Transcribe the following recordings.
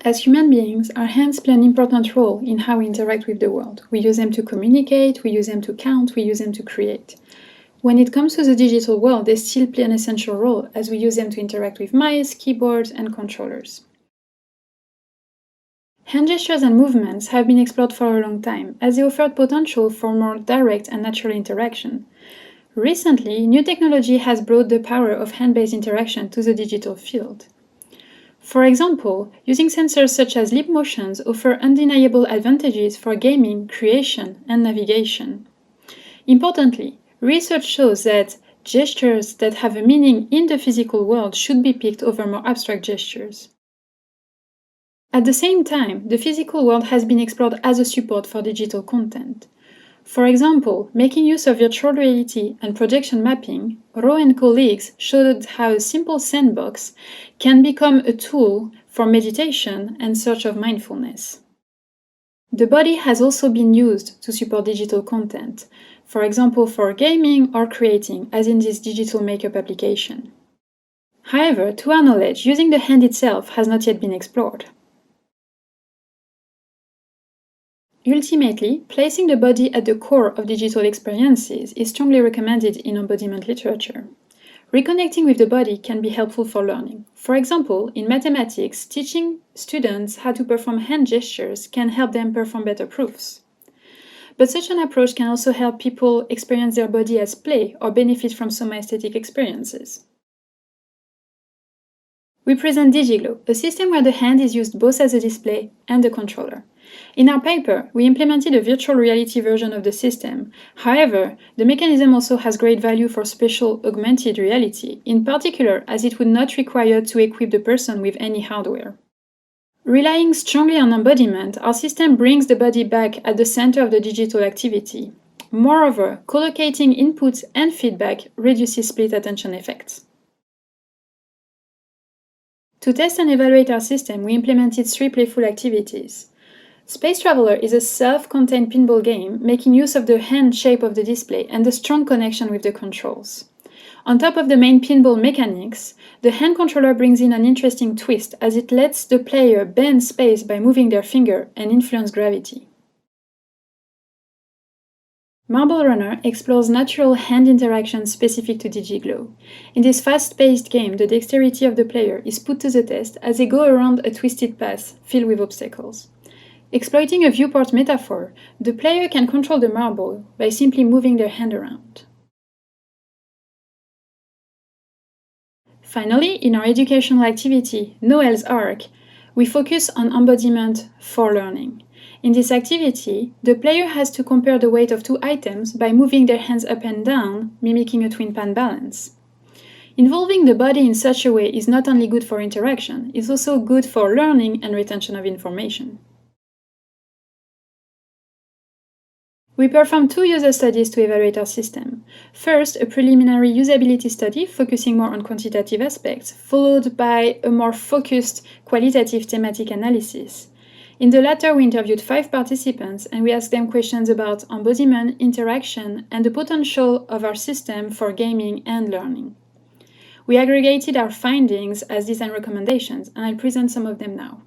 As human beings, our hands play an important role in how we interact with the world. We use them to communicate, we use them to count, we use them to create. When it comes to the digital world, they still play an essential role as we use them to interact with mice, keyboards, and controllers. Hand gestures and movements have been explored for a long time, as they offered potential for more direct and natural interaction. Recently, new technology has brought the power of hand-based interaction to the digital field. For example, using sensors such as lip motions offer undeniable advantages for gaming, creation, and navigation. Importantly, research shows that gestures that have a meaning in the physical world should be picked over more abstract gestures. At the same time, the physical world has been explored as a support for digital content. For example, making use of virtual reality and projection mapping, Rowe and colleagues showed how a simple sandbox can become a tool for meditation and search of mindfulness. The body has also been used to support digital content, for example for gaming or creating, as in this digital makeup application. However, to our knowledge, using the hand itself has not yet been explored. Ultimately, placing the body at the core of digital experiences is strongly recommended in embodiment literature. Reconnecting with the body can be helpful for learning. For example, in mathematics, teaching students how to perform hand gestures can help them perform better proofs. But such an approach can also help people experience their body as play or benefit from some aesthetic experiences. We present DigiGlow, a system where the hand is used both as a display and a controller. In our paper, we implemented a virtual reality version of the system. However, the mechanism also has great value for spatial augmented reality, in particular as it would not require to equip the person with any hardware. Relying strongly on embodiment, our system brings the body back at the center of the digital activity. Moreover, collocating input and feedback reduces split attention effects. To test and evaluate our system, we implemented 3 playful activities. Space Traveler is a self-contained pinball game making use of the hand shape of the display and the strong connection with the controls. On top of the main pinball mechanics, the hand controller brings in an interesting twist as it lets the player bend space by moving their finger and influence gravity. Marble Runner explores natural hand interaction specific to DigiGlow. In this fast-paced game, the dexterity of the player is put to the test as they go around a twisted path filled with obstacles. Exploiting a viewport metaphor, the player can control the marble by simply moving their hand around. Finally, in our educational activity, Noel's Ark, we focus on embodiment for learning. In this activity, the player has to compare the weight of 2 items by moving their hands up and down, mimicking a twin pan balance. Involving the body in such a way is not only good for interaction, it's also good for learning and retention of information. We performed 2 user studies to evaluate our system. First, a preliminary usability study focusing more on quantitative aspects, followed by a more focused qualitative thematic analysis. In the latter, we interviewed 5 participants and we asked them questions about embodiment, interaction, and the potential of our system for gaming and learning. We aggregated our findings as design recommendations, and I'll present some of them now.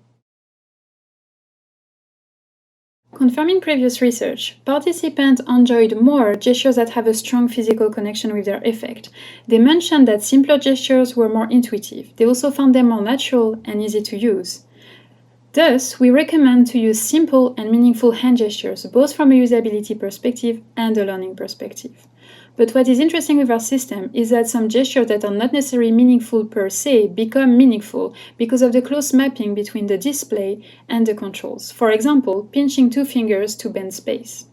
Confirming previous research, participants enjoyed more gestures that have a strong physical connection with their effect. They mentioned that simpler gestures were more intuitive. They also found them more natural and easy to use. Thus, we recommend to use simple and meaningful hand gestures, both from a usability perspective and a learning perspective. But what is interesting with our system is that some gestures that are not necessarily meaningful per se become meaningful because of the close mapping between the display and the controls. For example, pinching 2 fingers to bend space.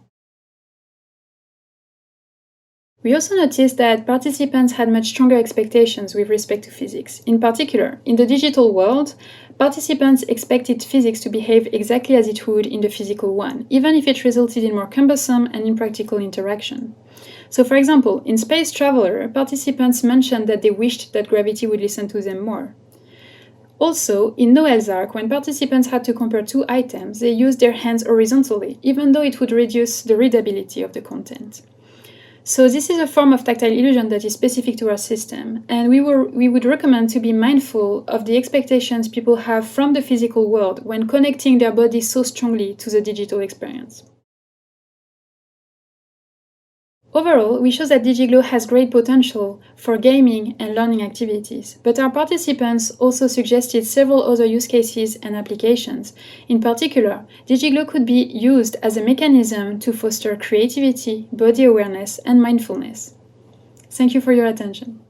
We also noticed that participants had much stronger expectations with respect to physics. In particular, in the digital world, participants expected physics to behave exactly as it would in the physical one, even if it resulted in more cumbersome and impractical interaction. So, for example, in Space Traveler, participants mentioned that they wished that gravity would listen to them more. Also, in Noel's Ark, when participants had to compare 2 items, they used their hands horizontally, even though it would reduce the readability of the content. So this is a form of tactile illusion that is specific to our system, and we would recommend to be mindful of the expectations people have from the physical world when connecting their body so strongly to the digital experience. Overall, we show that DigiGlow has great potential for gaming and learning activities, but our participants also suggested several other use cases and applications. In particular, DigiGlow could be used as a mechanism to foster creativity, body awareness, and mindfulness. Thank you for your attention.